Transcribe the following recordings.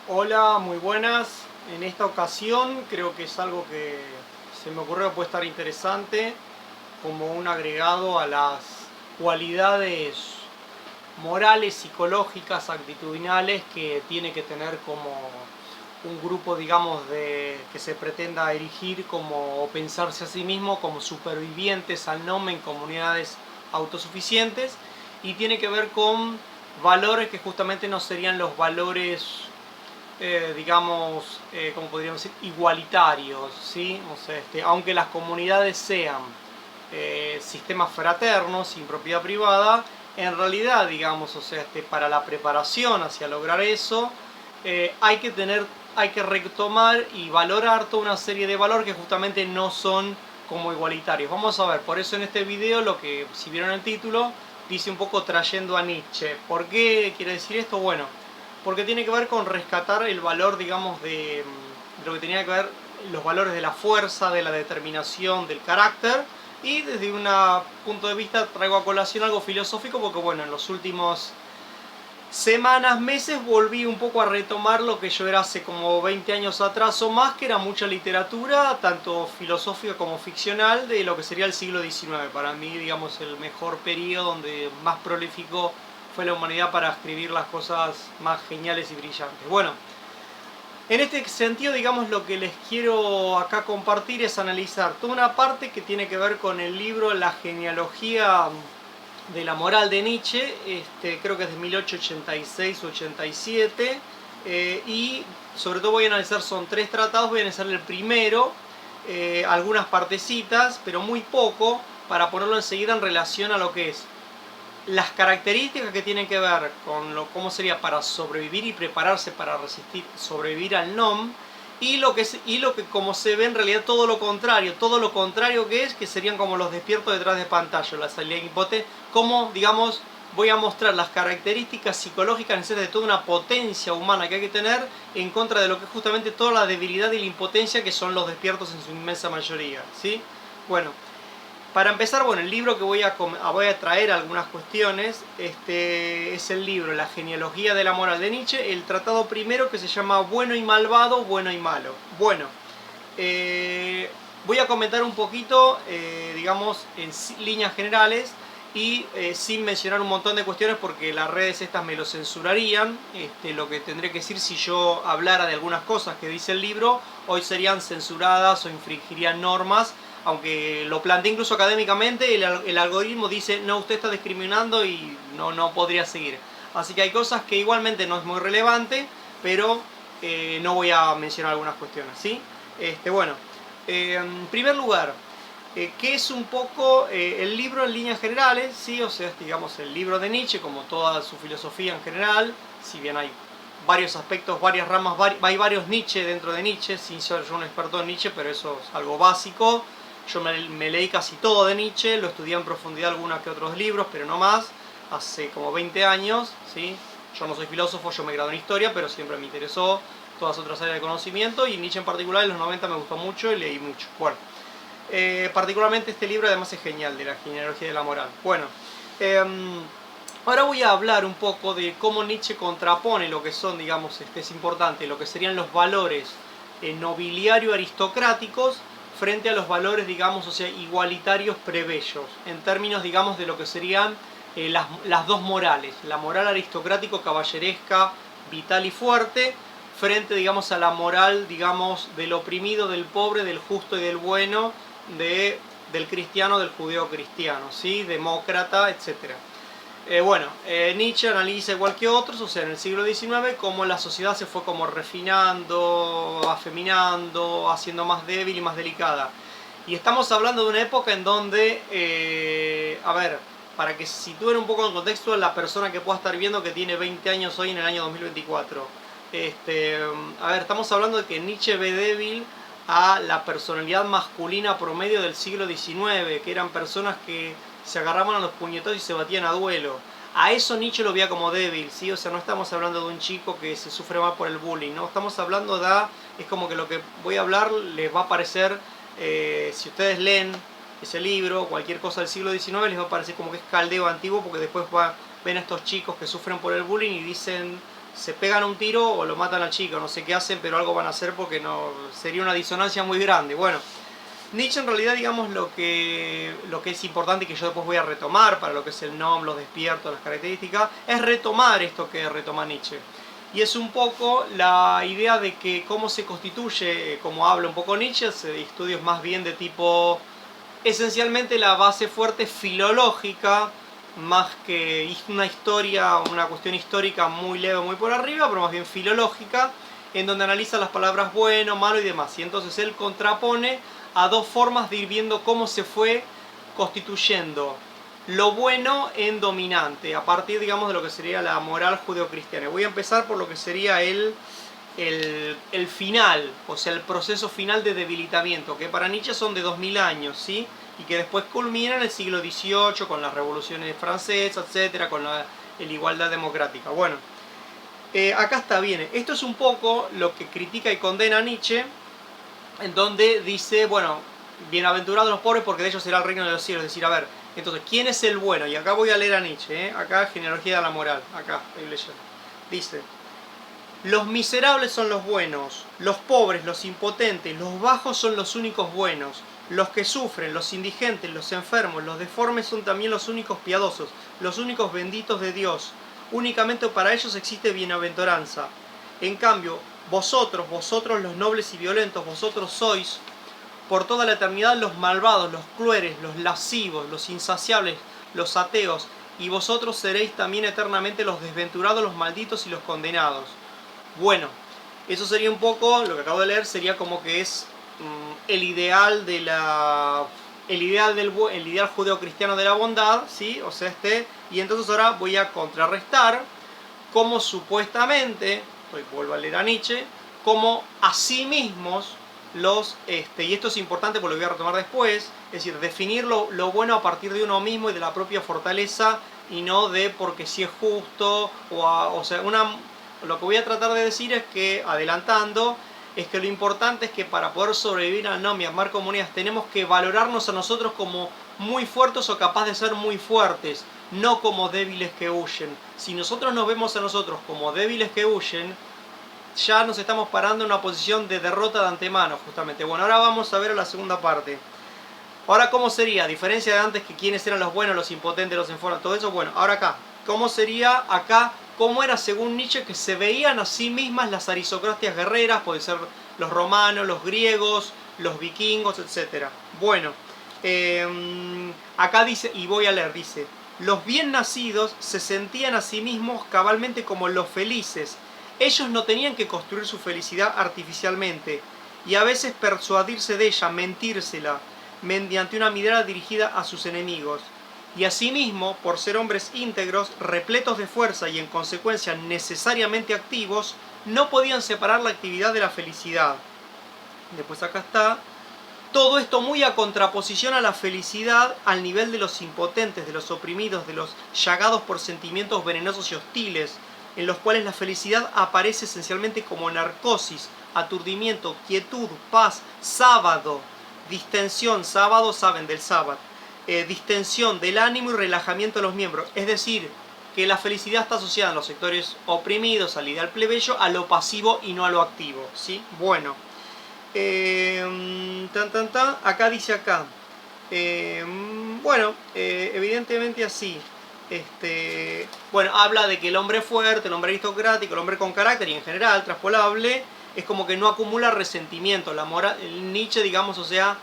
Hola, muy buenas. En esta ocasión creo que es algo que se me ocurrió que puede estar interesante como un agregado a las cualidades morales, psicológicas, actitudinales que tiene que tener como un grupo, digamos, que se pretenda erigir como o pensarse a sí mismo como supervivientes al nomen en comunidades autosuficientes, y tiene que ver con valores que justamente no serían los valores digamos, como podríamos decir, igualitarios, ¿sí? O sea, aunque las comunidades sean sistemas fraternos, sin propiedad privada, en realidad, digamos, o sea, para la preparación hacia lograr eso, hay que retomar y valorar toda una serie de valores que justamente no son como igualitarios. Vamos a ver, por eso en este video, lo que, si vieron el título, dice un poco trayendo a Nietzsche. ¿Por qué quiere decir esto? Bueno, porque tiene que ver con rescatar el valor, digamos, de lo que tenía que ver los valores de la fuerza, de la determinación, del carácter, y desde un punto de vista traigo a colación algo filosófico porque, bueno, en los últimos semanas, meses, volví un poco a retomar lo que yo era hace como 20 años atrás o más, que era mucha literatura, tanto filosófica como ficcional, de lo que sería el siglo XIX. Para mí, digamos, el mejor periodo donde más prolífico fue la humanidad para escribir las cosas más geniales y brillantes. Bueno, en este sentido, digamos, lo que les quiero acá compartir es analizar toda una parte que tiene que ver con el libro La genealogía de la moral de Nietzsche, creo que es de 1886 o 87, y sobre todo voy a analizar, son 3 tratados, voy a analizar el primero, algunas partecitas, pero muy poco, para ponerlo enseguida en relación a lo que es las características que tienen que ver con cómo sería para sobrevivir y prepararse para resistir, sobrevivir al NOM, y lo que como se ve en realidad todo lo contrario que serían como los despiertos detrás de pantalla, la salida impotente, como, digamos, voy a mostrar las características psicológicas necesarias de toda una potencia humana que hay que tener en contra de lo que es justamente toda la debilidad y la impotencia que son los despiertos en su inmensa mayoría, ¿sí? Bueno, para empezar, bueno, el libro que voy a traer algunas cuestiones, es el libro La genealogía de la moral de Nietzsche, el tratado primero, que se llama Bueno y Malvado, Bueno y Malo. Bueno, voy a comentar un poquito, digamos, en líneas generales, y sin mencionar un montón de cuestiones porque las redes estas me lo censurarían. Lo que tendré que decir, si yo hablara de algunas cosas que dice el libro, hoy serían censuradas o infringirían normas, aunque lo planteé incluso académicamente. El algoritmo dice, no, usted está discriminando, y no podría seguir. Así que hay cosas que igualmente no es muy relevante, pero no voy a mencionar algunas cuestiones, ¿sí? Bueno, en primer lugar, ¿qué es un poco el libro en líneas generales? ¿Sí? O sea, digamos, el libro de Nietzsche, como toda su filosofía en general, si bien hay varios aspectos, varias ramas, hay varios Nietzsche dentro de Nietzsche, sin ser yo un experto en Nietzsche, pero eso es algo básico. Yo me leí casi todo de Nietzsche, lo estudié en profundidad algunos que otros libros, pero no más, hace como 20 años, ¿sí? Yo no soy filósofo, yo me gradué en historia, pero siempre me interesó todas otras áreas de conocimiento, y Nietzsche en particular en los 90 me gustó mucho y leí mucho. Bueno, particularmente este libro además es genial, de la genealogía de la moral. Bueno, ahora voy a hablar un poco de cómo Nietzsche contrapone lo que son, digamos, es importante, lo que serían los valores nobiliario-aristocráticos frente a los valores, digamos, o sea, igualitarios plebeyos, en términos, digamos, de lo que serían las dos morales, la moral aristocrático-caballeresca, vital y fuerte, frente, digamos, a la moral, digamos, del oprimido, del pobre, del justo y del bueno, del cristiano, del judeo-cristiano, ¿sí? Demócrata, etc. Bueno, Nietzsche analiza, igual que otros, o sea, en el siglo XIX, cómo la sociedad se fue como refinando, afeminando, haciendo más débil y más delicada. Y estamos hablando de una época en donde, a ver, para que se sitúen un poco en contexto la persona que pueda estar viendo, que tiene 20 años hoy en el año 2024. A ver, estamos hablando de que Nietzsche ve débil a la personalidad masculina promedio del siglo XIX, que eran personas que se agarraban a los puñetazos y se batían a duelo. A eso Nietzsche lo veía como débil, ¿sí? O sea, no estamos hablando de un chico que se sufre más por el bullying, ¿no? Estamos hablando de... Es como que lo que voy a hablar les va a parecer, si ustedes leen ese libro, cualquier cosa del siglo XIX, les va a parecer como que es caldeo antiguo, porque después ven a estos chicos que sufren por el bullying y dicen, se pegan un tiro o lo matan al chico, no sé qué hacen, pero algo van a hacer porque no sería una disonancia muy grande. Bueno, Nietzsche en realidad, digamos, lo que es importante y que yo después voy a retomar para lo que es el nombre, los despiertos, las características, es retomar esto que retoma Nietzsche. Y es un poco la idea de que cómo se constituye, como habla un poco Nietzsche, estudios más bien de tipo, esencialmente la base fuerte filológica, más que una historia, una cuestión histórica muy leve, muy por arriba, pero más bien filológica, en donde analiza las palabras bueno, malo y demás. Y entonces él contrapone a dos formas de ir viendo cómo se fue constituyendo lo bueno en dominante, a partir, digamos, de lo que sería la moral judeocristiana. Voy a empezar por lo que sería el final, o sea, el proceso final de debilitamiento, que para Nietzsche son de 2000 años, ¿sí? Y que después culmina en el siglo XVIII con las revoluciones francesas, etcétera, con la igualdad democrática. Bueno, acá está bien. Esto es un poco lo que critica y condena Nietzsche, en donde dice, bueno, bienaventurados los pobres porque de ellos será el reino de los cielos. Es decir, a ver, entonces, ¿quién es el bueno? Y acá voy a leer a Nietzsche, acá Genealogía de la Moral, acá estoy leyendo. Dice: los miserables son los buenos, los pobres, los impotentes, los bajos son los únicos buenos, los que sufren, los indigentes, los enfermos, los deformes son también los únicos piadosos, los únicos benditos de Dios. Únicamente para ellos existe bienaventuranza. En cambio, vosotros los nobles y violentos, vosotros sois por toda la eternidad los malvados, los crueles, los lascivos, los insaciables, los ateos, y vosotros seréis también eternamente los desventurados, los malditos y los condenados. Bueno, eso sería un poco, lo que acabo de leer sería como que es el ideal de el ideal judeocristiano de la bondad, ¿sí? O sea, y entonces ahora voy a contrarrestar cómo supuestamente, vuelvo a leer a Nietzsche, como a sí mismos y esto es importante porque lo voy a retomar después, es decir, definir lo bueno a partir de uno mismo y de la propia fortaleza, y no de porque si es justo, o sea, lo que voy a tratar de decir es que, adelantando, es que lo importante es que para poder sobrevivir al NOM y armar comunidades tenemos que valorarnos a nosotros como muy fuertes o capaz de ser muy fuertes, no como débiles que huyen. Si nosotros nos vemos a nosotros como débiles que huyen, ya nos estamos parando en una posición de derrota de antemano, justamente. Bueno, ahora vamos a ver la segunda parte. Ahora, ¿cómo sería? A diferencia de antes, que quiénes eran los buenos, los impotentes, los enfermos, todo eso. Bueno, ahora acá, ¿cómo sería acá? ¿Cómo era según Nietzsche que se veían a sí mismas las aristocracias guerreras? Pueden ser los romanos, los griegos, los vikingos, etc. Bueno, acá dice, y voy a leer, dice: los bien nacidos se sentían a sí mismos cabalmente como los felices. Ellos no tenían que construir su felicidad artificialmente y a veces persuadirse de ella, mentírsela, mediante una mirada dirigida a sus enemigos. Y asimismo, por ser hombres íntegros, repletos de fuerza y en consecuencia necesariamente activos, no podían separar la actividad de la felicidad. Después acá está: todo esto muy a contraposición a la felicidad al nivel de los impotentes, de los oprimidos, de los llagados por sentimientos venenosos y hostiles, en los cuales la felicidad aparece esencialmente como narcosis, aturdimiento, quietud, paz, sábado, distensión, sábado saben del sábado, distensión del ánimo y relajamiento de los miembros. Es decir, que la felicidad está asociada en los sectores oprimidos, al ideal plebeyo, a lo pasivo y no a lo activo, ¿sí? Bueno, acá dice acá, bueno, evidentemente así. Bueno, habla de que el hombre fuerte, el hombre aristocrático, el hombre con carácter y en general traspolable, es como que no acumula resentimiento. La moral, el Nietzsche, digamos, o sea,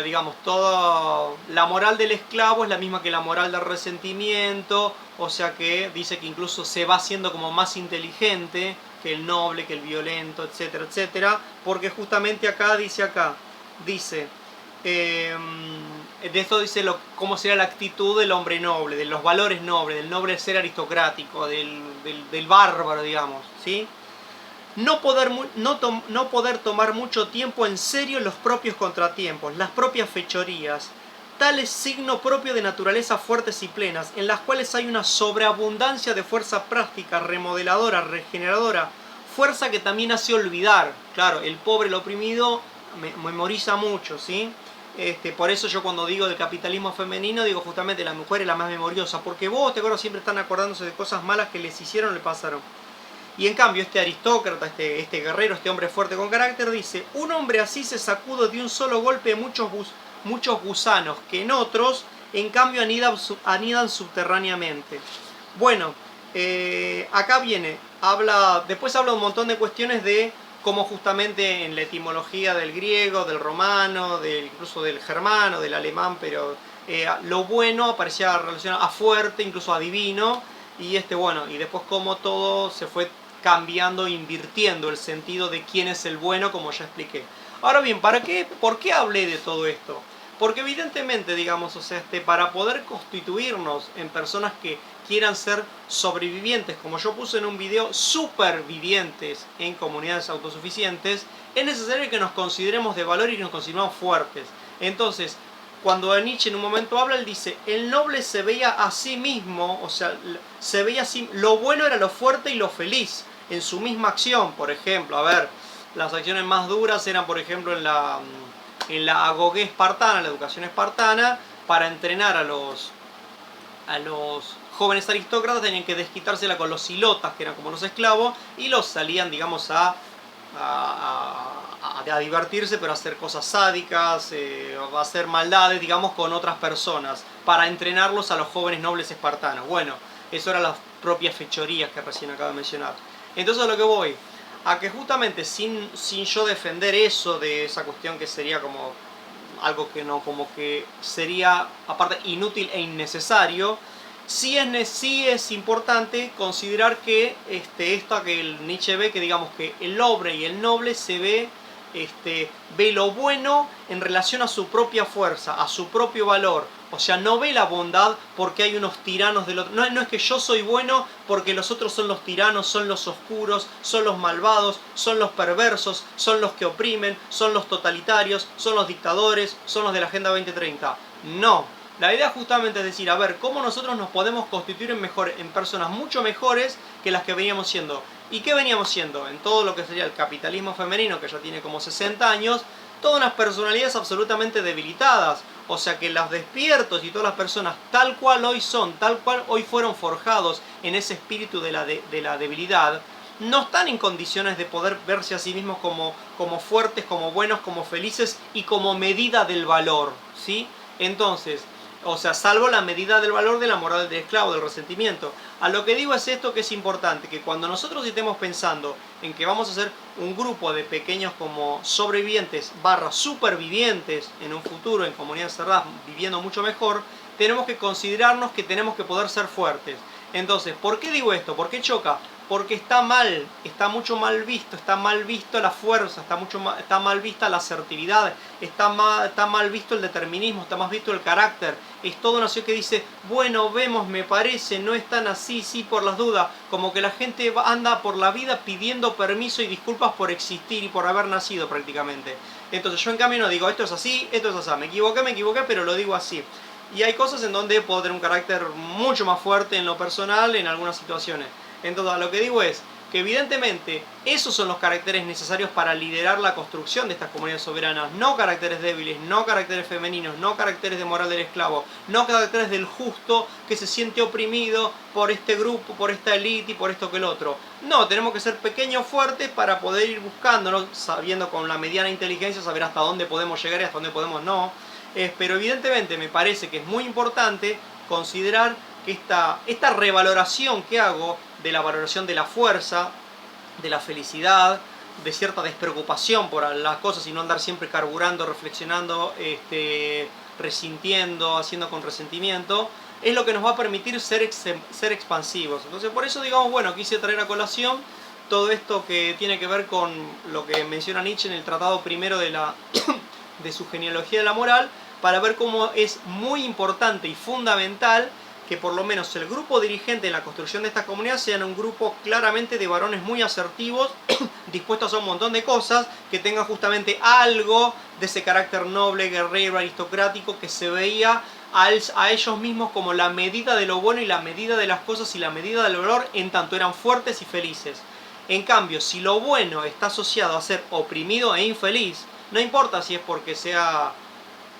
digamos, toda la moral del esclavo es la misma que la moral del resentimiento, o sea que dice que incluso se va haciendo como más inteligente que el noble, que el violento, etcétera, etcétera, porque justamente acá dice, de esto dice cómo sería la actitud del hombre noble, de los valores nobles, del noble ser aristocrático, del bárbaro, digamos, ¿sí? No poder tomar mucho tiempo en serio los propios contratiempos, las propias fechorías, tal es signo propio de naturalezas fuertes y plenas, en las cuales hay una sobreabundancia de fuerza práctica, remodeladora, regeneradora, fuerza que también hace olvidar. Claro, el pobre, el oprimido, memoriza mucho, ¿sí? Por eso yo cuando digo del capitalismo femenino, digo justamente la mujer es la más memoriosa, porque vos, te acuerdo, siempre están acordándose de cosas malas que les hicieron o le pasaron. Y en cambio este aristócrata, este guerrero, este hombre fuerte con carácter, dice: un hombre así se sacude de un solo golpe muchos gusanos, que en otros, en cambio, anidan subterráneamente. Bueno, acá viene, después habla un montón de cuestiones de cómo justamente en la etimología del griego, del romano, incluso del germano, del alemán, pero lo bueno aparecía relacionado a fuerte, incluso a divino, y bueno, y después cómo todo se fue cambiando, invirtiendo el sentido de quién es el bueno, como ya expliqué. Ahora bien, ¿por qué hablé de todo esto? Porque evidentemente, digamos, o sea, para poder constituirnos en personas que quieran ser sobrevivientes, como yo puse en un video, supervivientes en comunidades autosuficientes, es necesario que nos consideremos de valor y que nos consideremos fuertes. Entonces, cuando Nietzsche en un momento habla, él dice: el noble se veía a sí mismo, o sea, se veía así, lo bueno era lo fuerte y lo feliz, en su misma acción. Por ejemplo, a ver, las acciones más duras eran, por ejemplo, en la agogué espartana, la educación espartana, para entrenar a los jóvenes aristócratas tenían que desquitársela con los ilotas, que eran como los esclavos, y los salían, digamos, a divertirse, pero a hacer cosas sádicas, a hacer maldades, digamos, con otras personas, para entrenarlos a los jóvenes nobles espartanos. Bueno, eso eran las propias fechorías que recién acabo de mencionar. Entonces, a lo que voy, a que justamente sin yo defender eso, de esa cuestión que sería como algo que no, como que sería aparte inútil e innecesario, sí es importante considerar que esto que el Nietzsche ve, que digamos que el hombre y el noble se ve lo bueno en relación a su propia fuerza, a su propio valor. O sea, no ve la bondad porque hay unos tiranos del otro. No es que yo soy bueno porque los otros son los tiranos, son los oscuros, son los malvados, son los perversos, son los que oprimen, son los totalitarios, son los dictadores, son los de la Agenda 2030. No. La idea justamente es decir, a ver, cómo nosotros nos podemos constituir en personas mucho mejores que las que veníamos siendo. ¿Y qué veníamos siendo? En todo lo que sería el capitalismo femenino, que ya tiene como 60 años, todas unas personalidades absolutamente debilitadas. O sea que los despiertos y todas las personas tal cual hoy son, tal cual hoy fueron forjados en ese espíritu de la debilidad, no están en condiciones de poder verse a sí mismos como fuertes, como buenos, como felices y como medida del valor, ¿sí? Entonces, o sea, salvo la medida del valor de la moral del esclavo, del resentimiento. A lo que digo es esto, que es importante, que cuando nosotros estemos pensando en que vamos a ser un grupo de pequeños como sobrevivientes / supervivientes en un futuro, en comunidades cerradas, viviendo mucho mejor, tenemos que considerarnos que tenemos que poder ser fuertes. Entonces, ¿por qué digo esto? ¿Por qué choca? Porque está mucho mal visto la fuerza, está mal vista la asertividad, está mal visto el determinismo, está mal visto el carácter. Es toda una nación que dice, bueno, vemos, me parece, no es tan así, sí, por las dudas. Como que la gente anda por la vida pidiendo permiso y disculpas por existir y por haber nacido prácticamente. Entonces yo en cambio no digo, esto es así, esto es así. Me equivoqué, pero lo digo así. Y hay cosas en donde puedo tener un carácter mucho más fuerte en lo personal, en algunas situaciones. Entonces, lo que digo es que evidentemente esos son los caracteres necesarios para liderar la construcción de estas comunidades soberanas, no caracteres débiles, no caracteres femeninos, no caracteres de moral del esclavo, no caracteres del justo que se siente oprimido por este grupo, por esta élite y por esto que el otro. No, tenemos que ser pequeños, fuertes para poder ir buscándonos, sabiendo con la mediana inteligencia, saber hasta dónde podemos llegar y hasta dónde podemos no. Pero evidentemente me parece que es muy importante considerar que esta revaloración que hago de la valoración de la fuerza, de la felicidad, de cierta despreocupación por las cosas y no andar siempre carburando, reflexionando, resintiendo, haciendo con resentimiento, es lo que nos va a permitir ser expansivos. Entonces por eso digamos, bueno, quise traer a colación todo esto que tiene que ver con lo que menciona Nietzsche en el tratado primero de su genealogía de la moral, para ver cómo es muy importante y fundamental que por lo menos el grupo dirigente en la construcción de esta comunidad sean un grupo claramente de varones muy asertivos, dispuestos a hacer un montón de cosas, que tengan justamente algo de ese carácter noble, guerrero, aristocrático, que se veía a ellos mismos como la medida de lo bueno y la medida de las cosas y la medida del valor, en tanto eran fuertes y felices. En cambio, si lo bueno está asociado a ser oprimido e infeliz, no importa si es porque sea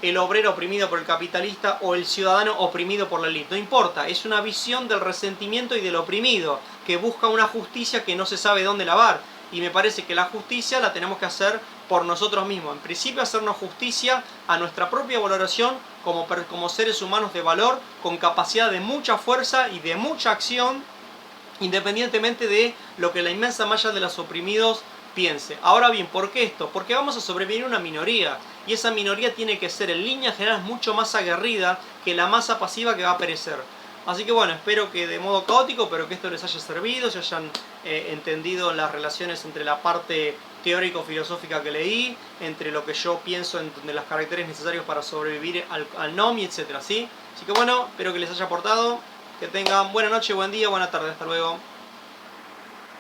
el obrero oprimido por el capitalista o el ciudadano oprimido por la élite, no importa, es una visión del resentimiento y del oprimido, que busca una justicia que no se sabe dónde lavar. Y me parece que la justicia la tenemos que hacer por nosotros mismos. En principio, hacernos justicia a nuestra propia valoración como seres humanos de valor, con capacidad de mucha fuerza y de mucha acción, independientemente de lo que la inmensa masa de los oprimidos piense. Ahora bien, ¿por qué esto? Porque vamos a sobrevivir una minoría, y esa minoría tiene que ser en líneas generales mucho más aguerrida que la masa pasiva que va a perecer. Así que bueno, espero que de modo caótico, pero que esto les haya servido, se hayan entendido las relaciones entre la parte teórico-filosófica que leí, entre lo que yo pienso, entre los caracteres necesarios para sobrevivir al NOMI, etc. ¿Sí? Así que bueno, espero que les haya aportado, que tengan buena noche, buen día, buena tarde, hasta luego.